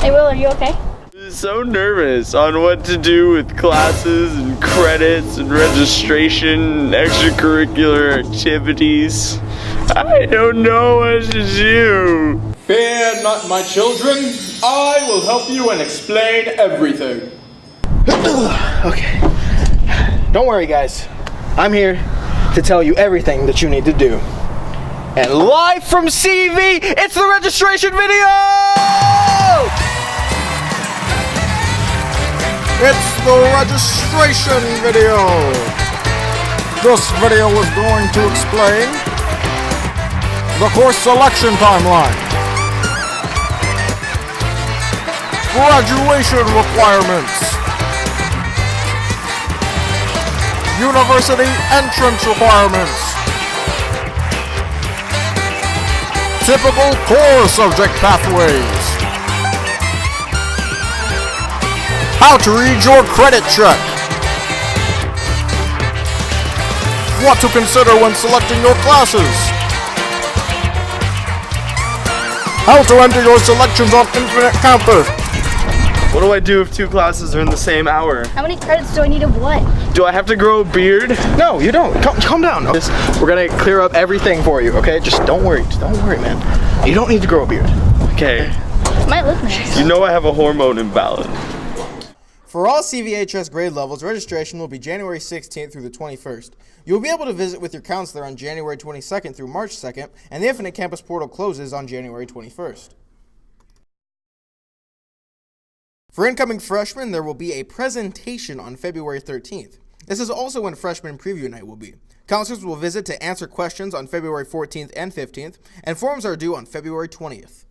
Hey Will, are you okay? So nervous on what to do with classes and credits and registration and extracurricular activities. I don't know what to do. Fear not, my children. I will help you and explain everything. Okay. Don't worry, guys. I'm here to tell you everything that you need to do. And live from CV, it's the registration video! It's the registration video. This video is going to explain the course selection timeline, graduation requirements, university entrance requirements, typical core subject pathways, how to read your credit check, what to consider when selecting your classes, how to enter your selections on Infinite Campus. What do I do if two classes are in the same hour? How many credits do I need of what? Do I have to grow a beard? No, you don't. Calm down. We're gonna clear up everything for you, okay? Just don't worry, man. You don't need to grow a beard. Okay. Might look nice. You know I have a hormone imbalance. For all CVHS grade levels, registration will be January 16th through the 21st. You'll be able to visit with your counselor on January 22nd through March 2nd, and the Infinite Campus portal closes on January 21st. For incoming freshmen, there will be a presentation on February 13th. This is also when freshman preview night will be. Counselors will visit to answer questions on February 14th and 15th, and forms are due on February 20th.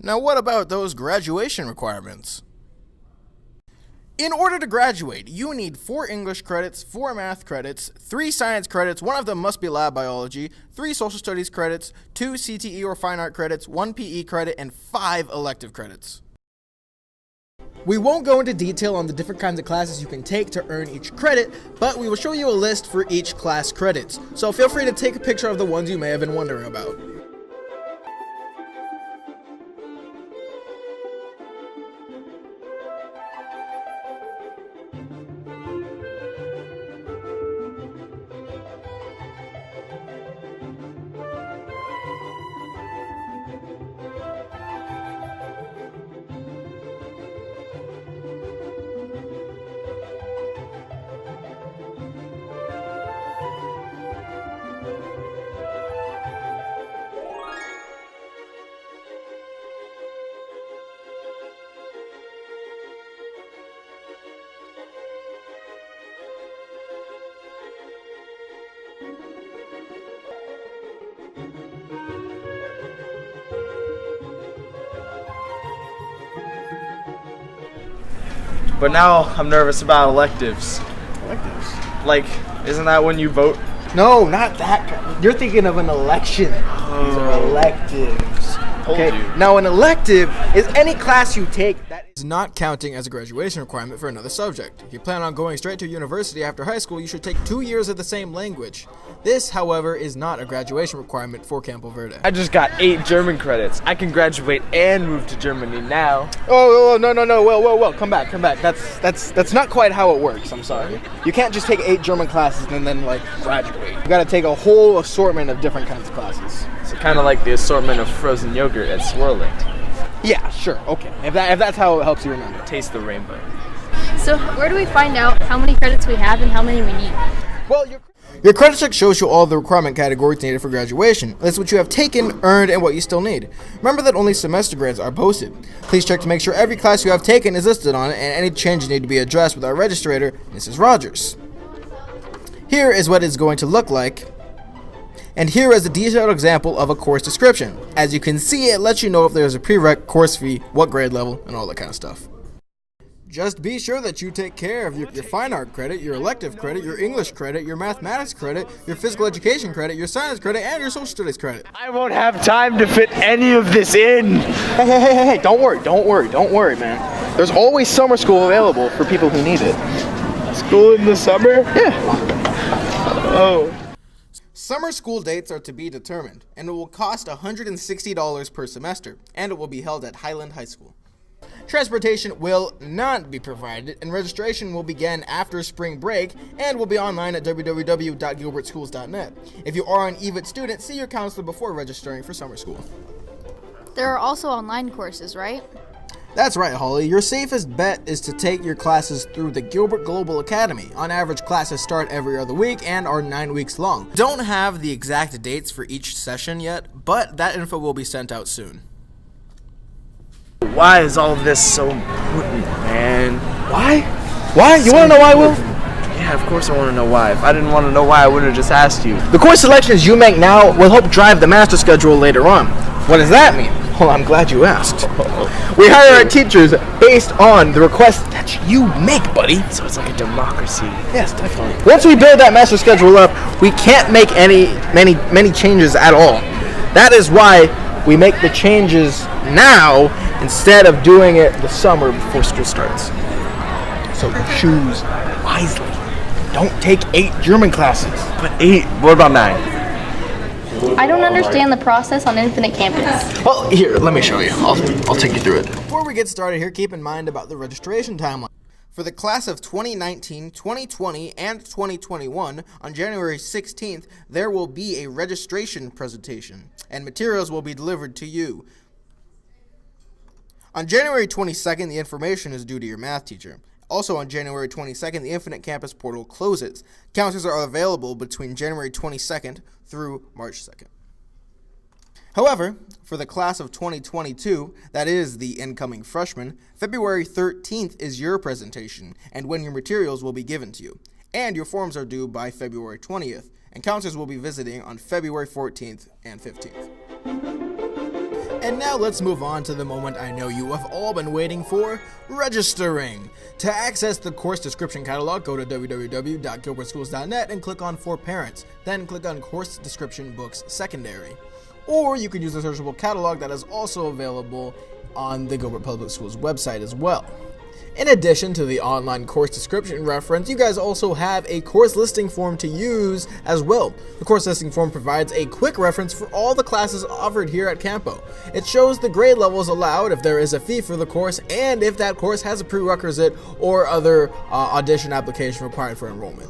Now what about those graduation requirements? In order to graduate, you need 4 English credits, 4 math credits, 3 science credits, one of them must be lab biology, 3 social studies credits, 2 CTE or fine art credits, 1 PE credit, and 5 elective credits. We won't go into detail on the different kinds of classes you can take to earn each credit, but we will show you a list for each class credits, so feel free to take a picture of the ones you may have been wondering about. But now I'm nervous about electives. Electives? Like, isn't that when you vote? No, not that kind. You're thinking of an election. These are electives. Okay. Now an elective is any class you take that Is not counting as a graduation requirement for another subject. If you plan on going straight to university after high school, you should take 2 years of the same language. This, however, is not a graduation requirement for Campo Verde. I just got 8 German credits. I can graduate and move to Germany now. Oh, no, well, come back. That's not quite how it works, I'm sorry. You can't just take 8 German classes and then, graduate. You gotta take a whole assortment of different kinds of classes. So kind of like the assortment of frozen yogurt at Swirling. Yeah, sure, okay. If that's how it helps you remember. Taste the rainbow. So where do we find out how many credits we have and how many we need? Well, your credit check shows you all the requirement categories needed for graduation. That's what you have taken, earned, and what you still need. Remember that only semester grades are posted. Please check to make sure every class you have taken is listed on it, and any changes need to be addressed with our registrator, Mrs. Rogers. Here is what it's going to look like. And here is a detailed example of a course description. As you can see, it lets you know if there's a prereq, course fee, what grade level, and all that kind of stuff. Just be sure that you take care of your fine art credit, your elective credit, your English credit, your mathematics credit, your physical education credit, your science credit, and your social studies credit. I won't have time to fit any of this in. Hey, don't worry, man. There's always summer school available for people who need it. School in the summer? Yeah. Oh. Summer school dates are to be determined, and it will cost $160 per semester, and it will be held at Highland High School. Transportation will not be provided, and registration will begin after spring break and will be online at www.gilbertschools.net. If you are an EVIT student, see your counselor before registering for summer school. There are also online courses, right? That's right, Holly. Your safest bet is to take your classes through the Gilbert Global Academy. On average, classes start every other week and are 9 weeks long. Don't have the exact dates for each session yet, but that info will be sent out soon. Why is all of this so important, man? Why? Why? You want to know why, Will? Yeah, of course I want to know why. If I didn't want to know why, I would have just asked you. The course selections you make now will help drive the master schedule later on. What does that mean? Well, I'm glad you asked. We hire our teachers based on the requests that you make, buddy. So it's like a democracy. Yes, definitely. Once we build that master schedule up, we can't make many changes at all. That is why we make the changes now instead of doing it the summer before school starts. So choose wisely. Don't take 8 German classes. But 8, what about 9? I don't understand the process on Infinite Campus. Well, here, let me show you. I'll take you through it. Before we get started here, keep in mind about the registration timeline. For the class of 2019, 2020, and 2021, on January 16th, there will be a registration presentation, and materials will be delivered to you. On January 22nd, the information is due to your math teacher. Also on January 22nd, the Infinite Campus portal closes. Counselors are available between January 22nd through March 2nd. However, for the class of 2022, that is the incoming freshmen, February 13th is your presentation and when your materials will be given to you. And your forms are due by February 20th, and counselors will be visiting on February 14th and 15th. And now let's move on to the moment I know you have all been waiting for, registering. To access the course description catalog, go to www.gilbertschools.net and click on For Parents, then click on Course Description Books Secondary. Or you can use the searchable catalog that is also available on the Gilbert Public Schools website as well. In addition to the online course description reference, you guys also have a course listing form to use as well. The course listing form provides a quick reference for all the classes offered here at Campo. It shows the grade levels allowed, if there is a fee for the course, and if that course has a prerequisite or other audition application required for enrollment.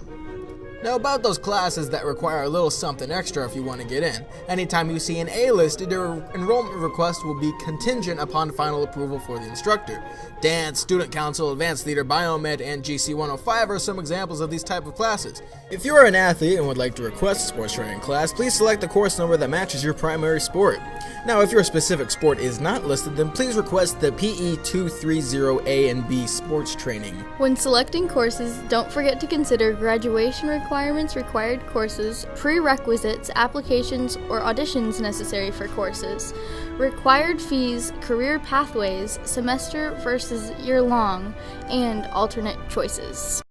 Now about those classes that require a little something extra if you want to get in. Anytime you see an A listed, your enrollment request will be contingent upon final approval for the instructor. Dance, Student Council, Advanced Theater, Biomed, and GC 105 are some examples of these type of classes. If you are an athlete and would like to request a sports training class, please select the course number that matches your primary sport. Now if your specific sport is not listed, then please request the PE 230A and B sports training. When selecting courses, don't forget to consider graduation requirements, required courses, prerequisites, applications, or auditions necessary for courses, required fees, career pathways, semester versus year-long, and alternate choices.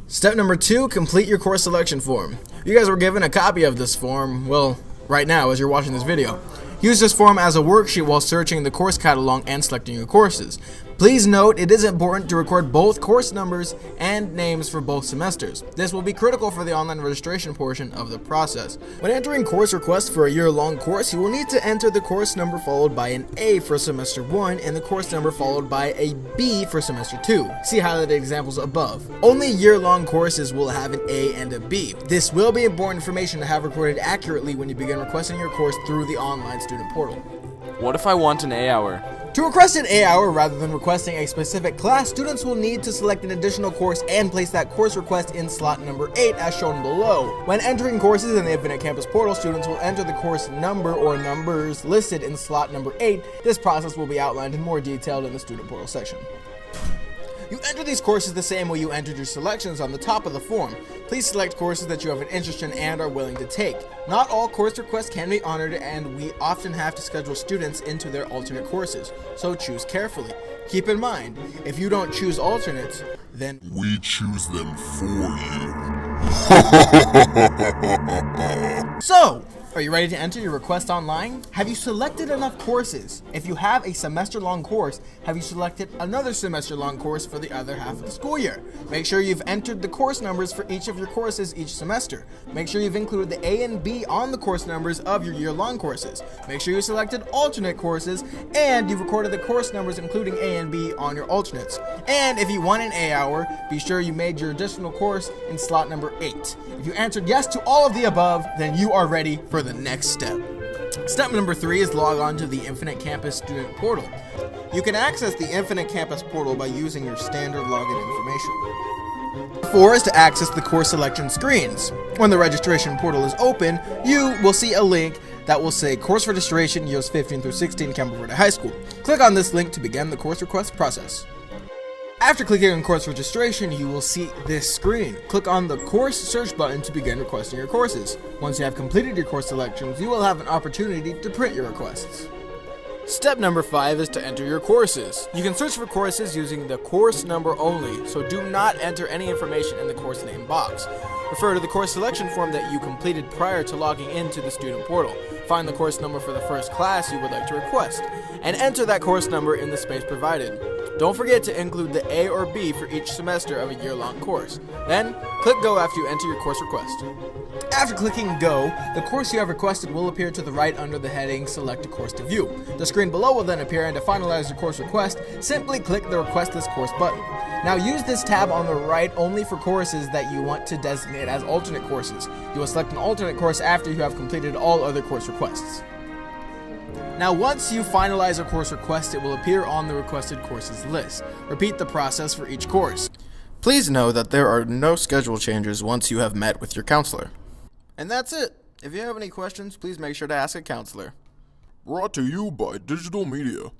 Step number 2, complete your course selection form. You guys were given a copy of this form, well, right now as you're watching this video. Use this form as a worksheet while searching the course catalog and selecting your courses. Please note it is important to record both course numbers and names for both semesters. This will be critical for the online registration portion of the process. When entering course requests for a year-long course, you will need to enter the course number followed by an A for semester 1 and the course number followed by a B for semester 2. See highlighted examples above. Only year-long courses will have an A and a B. This will be important information to have recorded accurately when you begin requesting your course through the online student portal. What if I want an A hour? To request an A hour rather than requesting a specific class, students will need to select an additional course and place that course request in slot number 8 as shown below. When entering courses in the Infinite Campus portal, students will enter the course number or numbers listed in slot number 8. This process will be outlined in more detail in the student portal section. You enter these courses the same way you entered your selections on the top of the form. Please select courses that you have an interest in and are willing to take. Not all course requests can be honored, and we often have to schedule students into their alternate courses, so choose carefully. Keep in mind, if you don't choose alternates, then We choose them for you. So, Are you ready to enter your request online? Have you selected enough courses? If you have a semester-long course, have you selected another semester-long course for the other half of the school year? Make sure you've entered the course numbers for each of your courses each semester. Make sure you've included the A and B on the course numbers of your year-long courses. Make sure you selected alternate courses, and you've recorded the course numbers including A and B on your alternates. And if you want an A hour, be sure you made your additional course in slot number 8. If you answered yes to all of the above, then you are ready for the next step. Step number 3 is log on to the Infinite Campus student portal. You can access the Infinite Campus portal by using your standard login information. 4 is to access the course selection screens. When the registration portal is open, you will see a link that will say Course Registration Years 15 through 16 Campo Verde High School. Click on this link to begin the course request process. After clicking on course registration, you will see this screen. Click on the course search button to begin requesting your courses. Once you have completed your course selections, you will have an opportunity to print your requests. Step number 5 is to enter your courses. You can search for courses using the course number only, so do not enter any information in the course name box. Refer to the course selection form that you completed prior to logging into the student portal. Find the course number for the first class you would like to request, and enter that course number in the space provided. Don't forget to include the A or B for each semester of a year-long course. Then, click Go after you enter your course request. After clicking Go, the course you have requested will appear to the right under the heading Select a Course to View. The screen below will then appear, and to finalize your course request, simply click the Request This Course button. Now use this tab on the right only for courses that you want to designate as alternate courses. You will select an alternate course after you have completed all other course requests. Now once you finalize a course request, it will appear on the requested courses list. Repeat the process for each course. Please know that there are no schedule changes once you have met with your counselor. And that's it. If you have any questions, please make sure to ask a counselor. Brought to you by Digital Media.